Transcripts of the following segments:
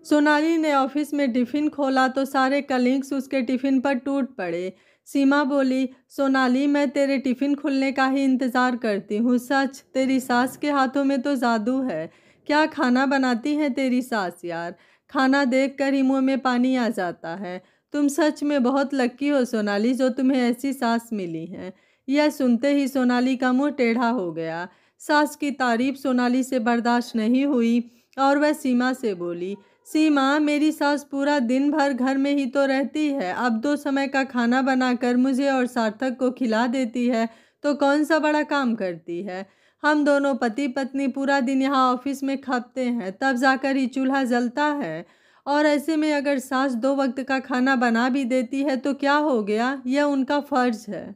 सोनाली ने ऑफिस में टिफिन खोला तो सारे कलीग्स उसके टिफिन पर टूट पड़े। सीमा बोली, सोनाली मैं तेरे टिफिन खुलने का ही इंतज़ार करती हूँ। सच तेरी सास के हाथों में तो जादू है। क्या खाना बनाती है तेरी सास यार, खाना देख कर ही मुँह में पानी आ जाता है। तुम सच में बहुत लक्की हो सोनाली, जो तुम्हें ऐसी सास मिली है। यह सुनते ही सोनाली का मुँह टेढ़ा हो गया। सास की तारीफ सोनाली से बर्दाश्त नहीं हुई और वह सीमा से बोली, सीमा मेरी सास पूरा दिन भर घर में ही तो रहती है, अब 2 समय का खाना बनाकर मुझे और सार्थक को खिला देती है तो कौन सा बड़ा काम करती है। हम दोनों पति पत्नी पूरा दिन यहाँ ऑफिस में खपते हैं, तब जाकर ही चूल्हा जलता है। और ऐसे में अगर सास 2 वक्त का खाना बना भी देती है तो क्या हो गया, यह उनका फर्ज है।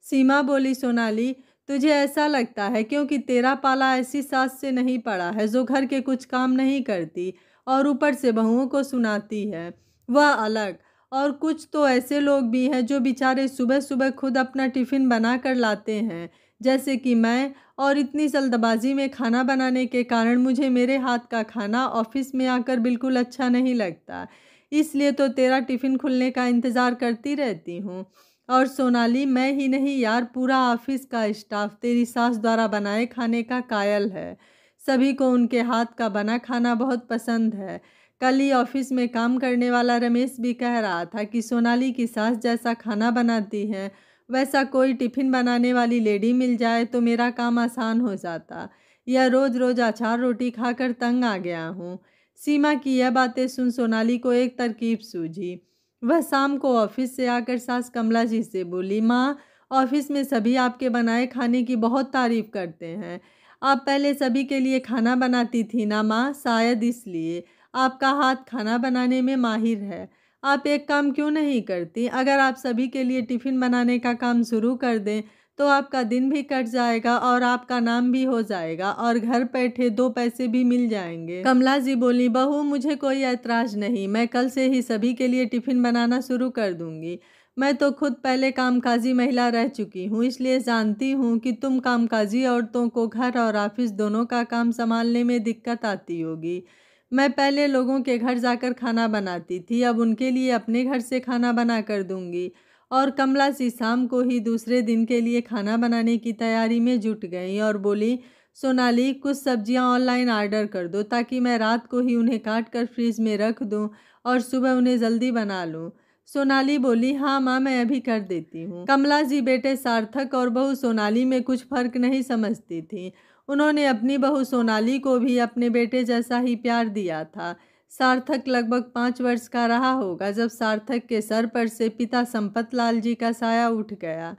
सीमा बोली, सोनाली तुझे ऐसा लगता है क्योंकि तेरा पाला ऐसी सास से नहीं पड़ा है जो घर के कुछ काम नहीं करती और ऊपर से बहुओं को सुनाती है। वह अलग। और कुछ तो ऐसे लोग भी हैं जो बेचारे सुबह सुबह खुद अपना टिफ़िन बना कर लाते हैं, जैसे कि मैं। और इतनी जल्दबाजी में खाना बनाने के कारण मुझे मेरे हाथ का खाना ऑफिस में आकर बिल्कुल अच्छा नहीं लगता, इसलिए तो तेरा टिफ़िन खुलने का इंतज़ार करती रहती हूँ। और सोनाली मैं ही नहीं यार, पूरा ऑफिस का स्टाफ तेरी सास द्वारा बनाए खाने का कायल है। सभी को उनके हाथ का बना खाना बहुत पसंद है। कल ही ऑफिस में काम करने वाला रमेश भी कह रहा था कि सोनाली की सास जैसा खाना बनाती है, वैसा कोई टिफ़िन बनाने वाली लेडी मिल जाए तो मेरा काम आसान हो जाता। यह रोज़ रोज़ अचार रोटी खाकर तंग आ गया हूँ। सीमा की यह बातें सुन सोनाली को एक तरकीब सूझी। वह शाम को ऑफिस से आकर सास कमला जी से बोली, माँ ऑफिस में सभी आपके बनाए खाने की बहुत तारीफ करते हैं। आप पहले सभी के लिए खाना बनाती थी ना माँ, शायद इसलिए आपका हाथ खाना बनाने में माहिर है। आप एक काम क्यों नहीं करती, अगर आप सभी के लिए टिफ़िन बनाने का काम शुरू कर दें तो आपका दिन भी कट जाएगा और आपका नाम भी हो जाएगा और घर बैठे 2 पैसे भी मिल जाएंगे। कमला जी बोली, बहू मुझे कोई ऐतराज़ नहीं, मैं कल से ही सभी के लिए टिफ़िन बनाना शुरू कर दूंगी। मैं तो खुद पहले कामकाजी महिला रह चुकी हूँ, इसलिए जानती हूँ कि तुम कामकाजी औरतों को घर और ऑफिस दोनों का काम संभालने में दिक्कत आती होगी। मैं पहले लोगों के घर जाकर खाना बनाती थी, अब उनके लिए अपने घर से खाना बना कर दूंगी। और कमला सी शाम को ही दूसरे दिन के लिए खाना बनाने की तैयारी में जुट गई और बोली, सोनाली कुछ सब्जियां ऑनलाइन ऑर्डर कर दो ताकि मैं रात को ही उन्हें काट कर फ्रीज में रख दूं और सुबह उन्हें जल्दी बना लूं। सोनाली बोली, हाँ माँ मैं अभी कर देती हूँ। कमला जी बेटे सार्थक और बहू सोनाली में कुछ फर्क नहीं समझती थी। उन्होंने अपनी बहू सोनाली को भी अपने बेटे जैसा ही प्यार दिया था। सार्थक लगभग 5 वर्ष का रहा होगा जब सार्थक के सर पर से पिता संपत लाल जी का साया उठ गया।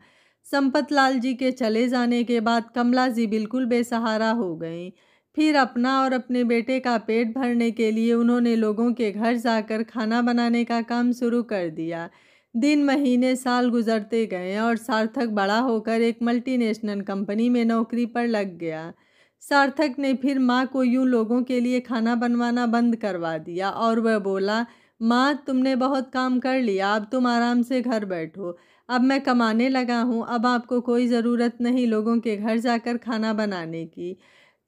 संपत लाल जी के चले जाने के बाद कमला जी बिल्कुल बेसहारा हो गईं। फिर अपना और अपने बेटे का पेट भरने के लिए उन्होंने लोगों के घर जाकर खाना बनाने का काम शुरू कर दिया। दिन महीने साल गुजरते गए और सार्थक बड़ा होकर एक मल्टीनेशनल कंपनी में नौकरी पर लग गया। सार्थक ने फिर माँ को यूं लोगों के लिए खाना बनवाना बंद करवा दिया और वह बोला, माँ तुमने बहुत काम कर लिया, अब तुम आराम से घर बैठो। अब मैं कमाने लगा हूँ, अब आपको कोई ज़रूरत नहीं लोगों के घर जाकर खाना बनाने की।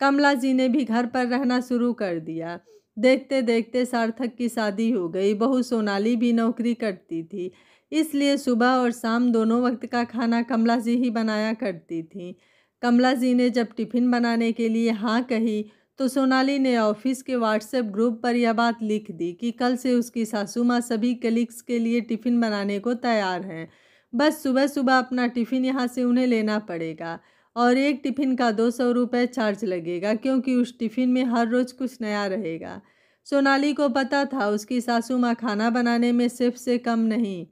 कमला जी ने भी घर पर रहना शुरू कर दिया। देखते देखते सार्थक की शादी हो गई। बहू सोनाली भी नौकरी करती थी, इसलिए सुबह और शाम दोनों वक्त का खाना कमला जी ही बनाया करती थी। कमला जी ने जब टिफ़िन बनाने के लिए हाँ कही तो सोनाली ने ऑफिस के व्हाट्सएप ग्रुप पर यह बात लिख दी कि कल से उसकी सासू माँ सभी कलीग्स के लिए टिफ़िन बनाने को तैयार हैं। बस सुबह सुबह अपना टिफ़िन यहाँ से उन्हें लेना पड़ेगा और एक टिफ़िन का 200 रुपये चार्ज लगेगा क्योंकि उस टिफ़िन में हर रोज़ कुछ नया रहेगा। सोनाली को पता था उसकी सासू माँ खाना बनाने में शेफ़ से कम नहीं,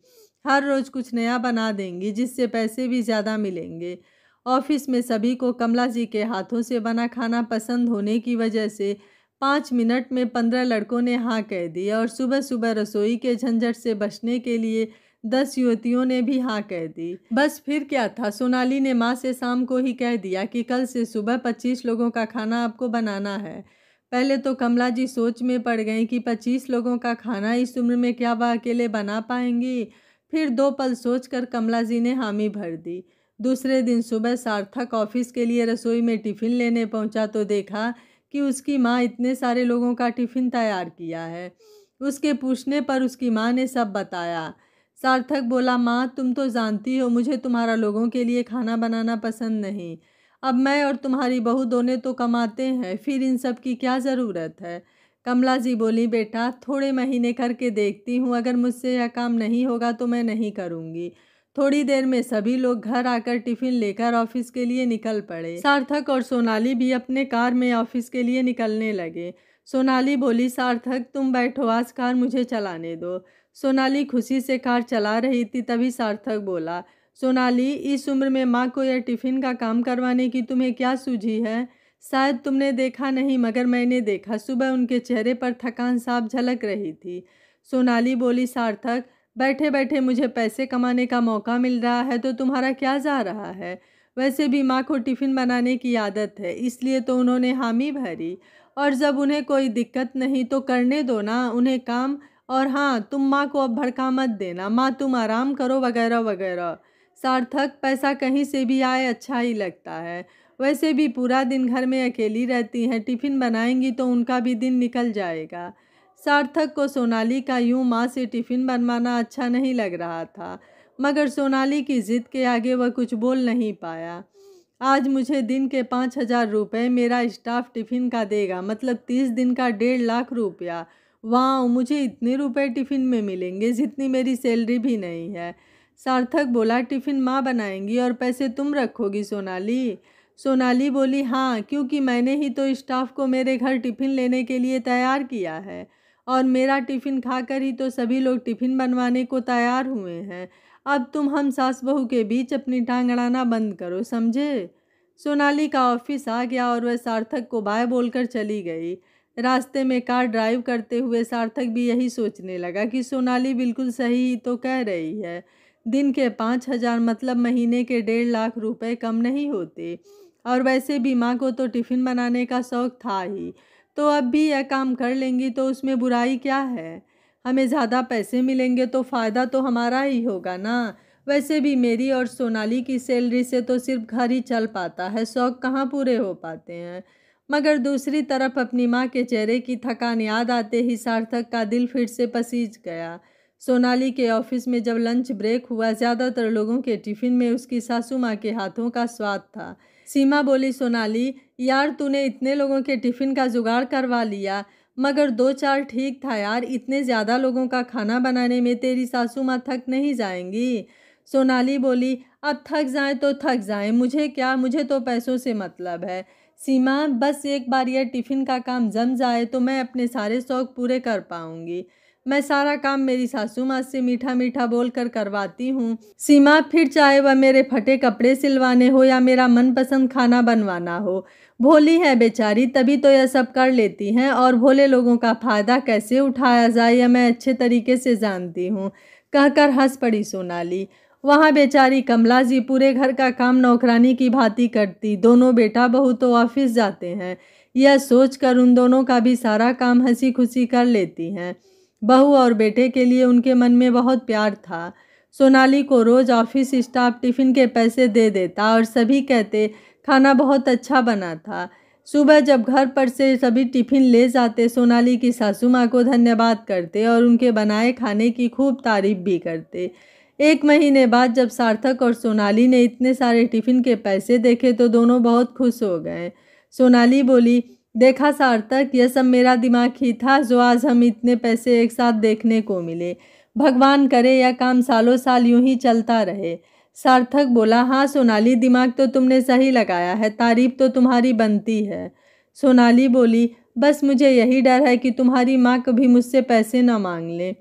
हर रोज़ कुछ नया बना देंगी जिससे पैसे भी ज़्यादा मिलेंगे। ऑफिस में सभी को कमला जी के हाथों से बना खाना पसंद होने की वजह से 5 मिनट में 15 लड़कों ने हाँ कह दी और सुबह सुबह रसोई के झंझट से बचने के लिए 10 युवतियों ने भी हाँ कह दी। बस फिर क्या था, सोनाली ने माँ से शाम को ही कह दिया कि कल से सुबह 25 लोगों का खाना आपको बनाना है। पहले तो कमला जी सोच में पड़ गईं कि 25 लोगों का खाना इस उम्र में क्या वह अकेले बना पाएंगी। फिर 2 पल सोचकर कमला जी ने हामी भर दी। दूसरे दिन सुबह सार्थक ऑफिस के लिए रसोई में टिफ़िन लेने पहुंचा तो देखा कि उसकी माँ इतने सारे लोगों का टिफ़िन तैयार किया है। उसके पूछने पर उसकी माँ ने सब बताया। सार्थक बोला, माँ तुम तो जानती हो मुझे तुम्हारा लोगों के लिए खाना बनाना पसंद नहीं। अब मैं और तुम्हारी बहू दोनों तो कमाते हैं, फिर इन सब की क्या ज़रूरत है। कमला जी बोली, बेटा थोड़े महीने करके देखती हूँ, अगर मुझसे यह काम नहीं होगा तो मैं नहीं करूँगी। थोड़ी देर में सभी लोग घर आकर टिफ़िन लेकर ऑफिस के लिए निकल पड़े। सार्थक और सोनाली भी अपने कार में ऑफिस के लिए निकलने लगे। सोनाली बोली, सार्थक तुम बैठो, आज कार मुझे चलाने दो। सोनाली खुशी से कार चला रही थी, तभी सार्थक बोला, सोनाली इस उम्र में माँ को यह टिफ़िन का काम करवाने की तुम्हें क्या सूझी है। शायद तुमने देखा नहीं मगर मैंने देखा, सुबह उनके चेहरे पर थकान साफ झलक रही थी। सोनाली बोली, सार्थक बैठे बैठे मुझे पैसे कमाने का मौका मिल रहा है तो तुम्हारा क्या जा रहा है। वैसे भी माँ को टिफ़िन बनाने की आदत है, इसलिए तो उन्होंने हामी भरी, और जब उन्हें कोई दिक्कत नहीं तो करने दो ना उन्हें काम। और हाँ, तुम माँ को अब भड़का मत देना, माँ तुम आराम करो वगैरह वगैरह। सार्थक, पैसा कहीं से भी आए अच्छा ही लगता है। वैसे भी पूरा दिन घर में अकेली रहती हैं, टिफ़िन बनाएंगी तो उनका भी दिन निकल जाएगा। सार्थक को सोनाली का यूं माँ से टिफ़िन बनवाना अच्छा नहीं लग रहा था, मगर सोनाली की ज़िद के आगे वह कुछ बोल नहीं पाया। आज मुझे दिन के 5,000 रुपये मेरा स्टाफ टिफ़िन का देगा, मतलब 30 दिन का 1.5 लाख रुपया। वाह, मुझे इतने रुपए टिफ़िन में मिलेंगे जितनी मेरी सैलरी भी नहीं है। सार्थक बोला, टिफ़िन माँ बनाएंगी और पैसे तुम रखोगी सोनाली। सोनाली बोली, हाँ, क्योंकि मैंने ही तो स्टाफ को मेरे घर टिफ़िन लेने के लिए तैयार किया है, और मेरा टिफ़िन खाकर ही तो सभी लोग टिफ़िन बनवाने को तैयार हुए हैं। अब तुम हम सास बहू के बीच अपनी टांग अड़ाना बंद करो, समझे। सोनाली का ऑफिस आ गया और वह सार्थक को बाय बोलकर चली गई। रास्ते में कार ड्राइव करते हुए सार्थक भी यही सोचने लगा कि सोनाली बिल्कुल सही ही तो कह रही है। दिन के 5,000 मतलब महीने के 1.5 लाख रुपए कम नहीं होते, और वैसे भी माँ को तो टिफ़िन बनाने का शौक़ था ही, तो अब भी यह काम कर लेंगी तो उसमें बुराई क्या है। हमें ज़्यादा पैसे मिलेंगे तो फ़ायदा तो हमारा ही होगा ना। वैसे भी मेरी और सोनाली की सैलरी से तो सिर्फ घर ही चल पाता है, शौक़ कहाँ पूरे हो पाते हैं। मगर दूसरी तरफ अपनी माँ के चेहरे की थकान याद आते ही सार्थक का दिल फिर से पसीज गया। सोनाली के ऑफिस में जब लंच ब्रेक हुआ, ज़्यादातर लोगों के टिफ़िन में उसकी सासू माँ के हाथों का स्वाद था। सीमा बोली, सोनाली यार तूने इतने लोगों के टिफ़िन का जुगाड़ करवा लिया, मगर 2-4 ठीक था यार, इतने ज़्यादा लोगों का खाना बनाने में तेरी सासू माँ थक नहीं जाएंगी। सोनाली बोली, अब थक जाएं तो थक जाएं, मुझे क्या, मुझे तो पैसों से मतलब है। सीमा, बस एक बार यह टिफ़िन का काम जम जाए तो मैं अपने सारे शौक़ पूरे कर पाऊँगी। मैं सारा काम मेरी सासू माँ से मीठा मीठा बोल कर करवाती हूँ सीमा, फिर चाहे वह मेरे फटे कपड़े सिलवाने हो या मेरा मनपसंद खाना बनवाना हो। भोली है बेचारी, तभी तो यह सब कर लेती हैं, और भोले लोगों का फ़ायदा कैसे उठाया जाए यह मैं अच्छे तरीके से जानती हूँ, कहकर हंस पड़ी सोनाली। वहाँ बेचारी कमला जी पूरे घर का काम नौकरानी की भांति करती, दोनों बेटा बहू तो ऑफिस जाते हैं, यह सोचकर उन दोनों का भी सारा काम हंसी खुशी कर लेती हैं। बहू और बेटे के लिए उनके मन में बहुत प्यार था। सोनाली को रोज़ ऑफिस स्टाफ टिफ़िन के पैसे दे देता और सभी कहते खाना बहुत अच्छा बना था। सुबह जब घर पर से सभी टिफ़िन ले जाते, सोनाली की सासू माँ को धन्यवाद करते और उनके बनाए खाने की खूब तारीफ भी करते। 1 महीने बाद जब सार्थक और सोनाली ने इतने सारे टिफ़िन के पैसे देखे तो दोनों बहुत खुश हो गए। सोनाली बोली, देखा सार्थक, यह सब मेरा दिमाग ही था जो आज हम इतने पैसे एक साथ देखने को मिले। भगवान करे यह काम सालों साल यूं ही चलता रहे। सार्थक बोला, हाँ सोनाली, दिमाग तो तुमने सही लगाया है, तारीफ तो तुम्हारी बनती है। सोनाली बोली, बस मुझे यही डर है कि तुम्हारी माँ कभी मुझसे पैसे न मांग ले।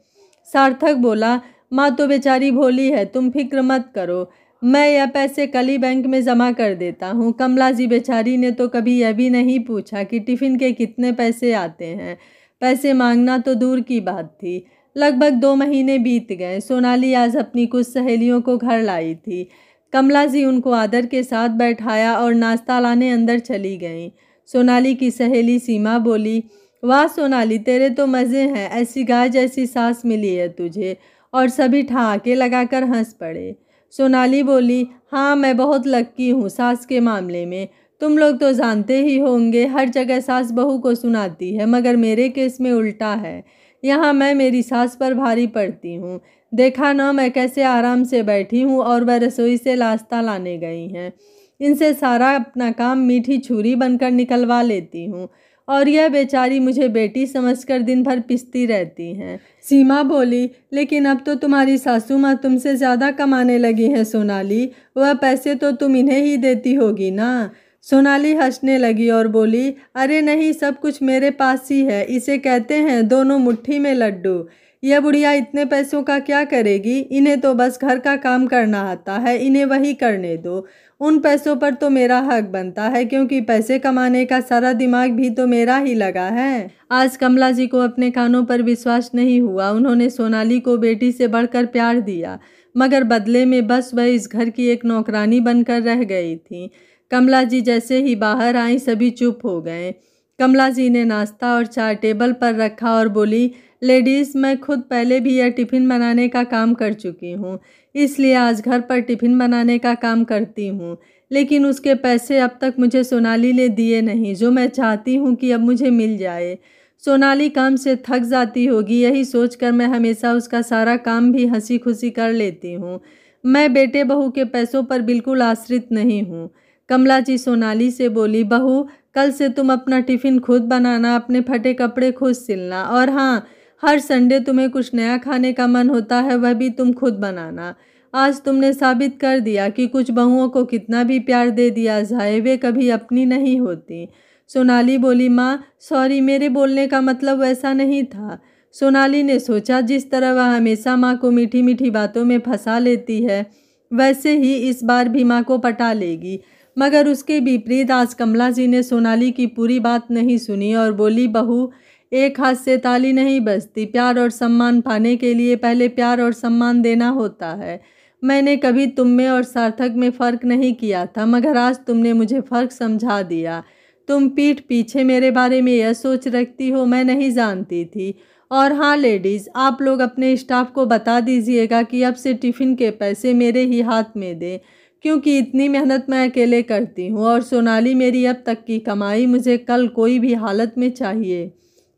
सार्थक बोला, माँ तो बेचारी भोली है, तुम फिक्र मत करो, मैं यह पैसे कल ही बैंक में जमा कर देता हूँ। कमला जी बेचारी ने तो कभी यह भी नहीं पूछा कि टिफ़िन के कितने पैसे आते हैं, पैसे मांगना तो दूर की बात थी। लगभग 2 महीने बीत गए। सोनाली आज अपनी कुछ सहेलियों को घर लाई थी। कमला जी उनको आदर के साथ बैठाया और नाश्ता लाने अंदर चली गईं। सोनाली की सहेली सीमा बोली, वाह सोनाली, तेरे तो मज़े हैं, ऐसी गाय जैसी सास मिली है तुझे। और सभी ठहाके लगाकर हंस पड़े। सोनाली बोली, हाँ मैं बहुत लक्की हूँ सास के मामले में, तुम लोग तो जानते ही होंगे, हर जगह सास बहू को सुनाती है, मगर मेरे केस में उल्टा है। यहाँ मैं मेरी सास पर भारी पड़ती हूँ। देखा ना मैं कैसे आराम से बैठी हूँ और वह रसोई से नाश्ता लाने गई हैं। इनसे सारा अपना काम मीठी छुरी बनकर निकलवा लेती हूँ और यह बेचारी मुझे बेटी समझकर दिन भर पिसती रहती हैं। सीमा बोली, लेकिन अब तो तुम्हारी सासू माँ तुमसे ज़्यादा कमाने लगी हैं सोनाली, वह पैसे तो तुम इन्हें ही देती होगी ना। सोनाली हंसने लगी और बोली, अरे नहीं, सब कुछ मेरे पास ही है, इसे कहते हैं दोनों मुट्ठी में लड्डू। यह बुढ़िया इतने पैसों का क्या करेगी, इन्हें तो बस घर का काम करना आता है, इन्हें वही करने दो। उन पैसों पर तो मेरा हक बनता है, क्योंकि पैसे कमाने का सारा दिमाग भी तो मेरा ही लगा है। आज कमला जी को अपने कानों पर विश्वास नहीं हुआ। उन्होंने सोनाली को बेटी से बढ़कर प्यार दिया, मगर बदले में बस वह इस घर की एक नौकरानी बनकर रह गई थी। कमला जी जैसे ही बाहर आई सभी चुप हो गए। कमला जी ने नाश्ता और चाय टेबल पर रखा और बोली, लेडीज़, मैं खुद पहले भी यह टिफ़िन बनाने का काम कर चुकी हूँ, इसलिए आज घर पर टिफ़िन बनाने का काम करती हूँ। लेकिन उसके पैसे अब तक मुझे सोनाली ने दिए नहीं, जो मैं चाहती हूँ कि अब मुझे मिल जाए। सोनाली काम से थक जाती होगी, यही सोचकर मैं हमेशा उसका सारा काम भी हंसी खुशी कर लेती हूँ। मैं बेटे बहू के पैसों पर बिल्कुल आश्रित नहीं हूँ। कमला जी सोनाली से बोली, बहू, कल से तुम अपना टिफ़िन खुद बनाना, अपने फटे कपड़े खुद सिलना, और हाँ, हर संडे तुम्हें कुछ नया खाने का मन होता है वह भी तुम खुद बनाना। आज तुमने साबित कर दिया कि कुछ बहुओं को कितना भी प्यार दे दिया जाए वे कभी अपनी नहीं होती। सोनाली बोली, माँ सॉरी, मेरे बोलने का मतलब वैसा नहीं था। सोनाली ने सोचा, जिस तरह वह हमेशा माँ को मीठी मीठी बातों में फंसा लेती है, वैसे ही इस बार भी माँ को पटा लेगी। मगर उसके विपरीत आज कमला जी ने सोनाली की पूरी बात नहीं सुनी और बोली, बहू, एक हाथ से ताली नहीं बजती। प्यार और सम्मान पाने के लिए पहले प्यार और सम्मान देना होता है। मैंने कभी तुम में और सार्थक में फ़र्क नहीं किया था, मगर आज तुमने मुझे फ़र्क समझा दिया। तुम पीठ पीछे मेरे बारे में यह सोच रखती हो, मैं नहीं जानती थी। और हाँ लेडीज़, आप लोग अपने स्टाफ को बता दीजिएगा कि अब से टिफ़िन के पैसे मेरे ही हाथ में दें, क्योंकि इतनी मेहनत मैं अकेले करती हूँ और सोनाली मेरी अब तक की कमाई मुझे कल कोई भी हालत में चाहिए।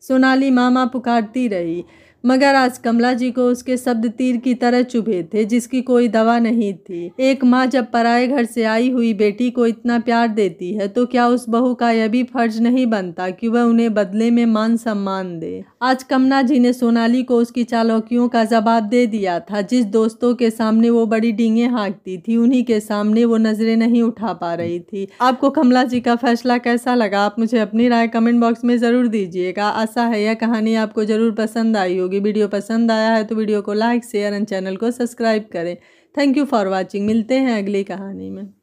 सोनाली मामा पुकारती रही, मगर आज कमला जी को उसके शब्द तीर की तरह चुभे थे, जिसकी कोई दवा नहीं थी। एक माँ जब पराए घर से आई हुई बेटी को इतना प्यार देती है तो क्या उस बहू का यह भी फर्ज नहीं बनता कि वह उन्हें बदले में मान सम्मान दे। आज कमला जी ने सोनाली को उसकी चालाकियों का जवाब दे दिया था। जिस दोस्तों के सामने वो बड़ी डींगे हाँकती थी, उन्हीं के सामने वो नजरें नहीं उठा पा रही थी। आपको कमला जी का फैसला कैसा लगा, आप मुझे अपनी राय कमेंट बॉक्स में ज़रूर दीजिएगा। आशा है यह कहानी आपको ज़रूर पसंद आई होगी। वीडियो पसंद आया है तो वीडियो को लाइक, शेयर एंड चैनल को सब्सक्राइब करें। Thank you for watching. मिलते हैं अगली कहानी में।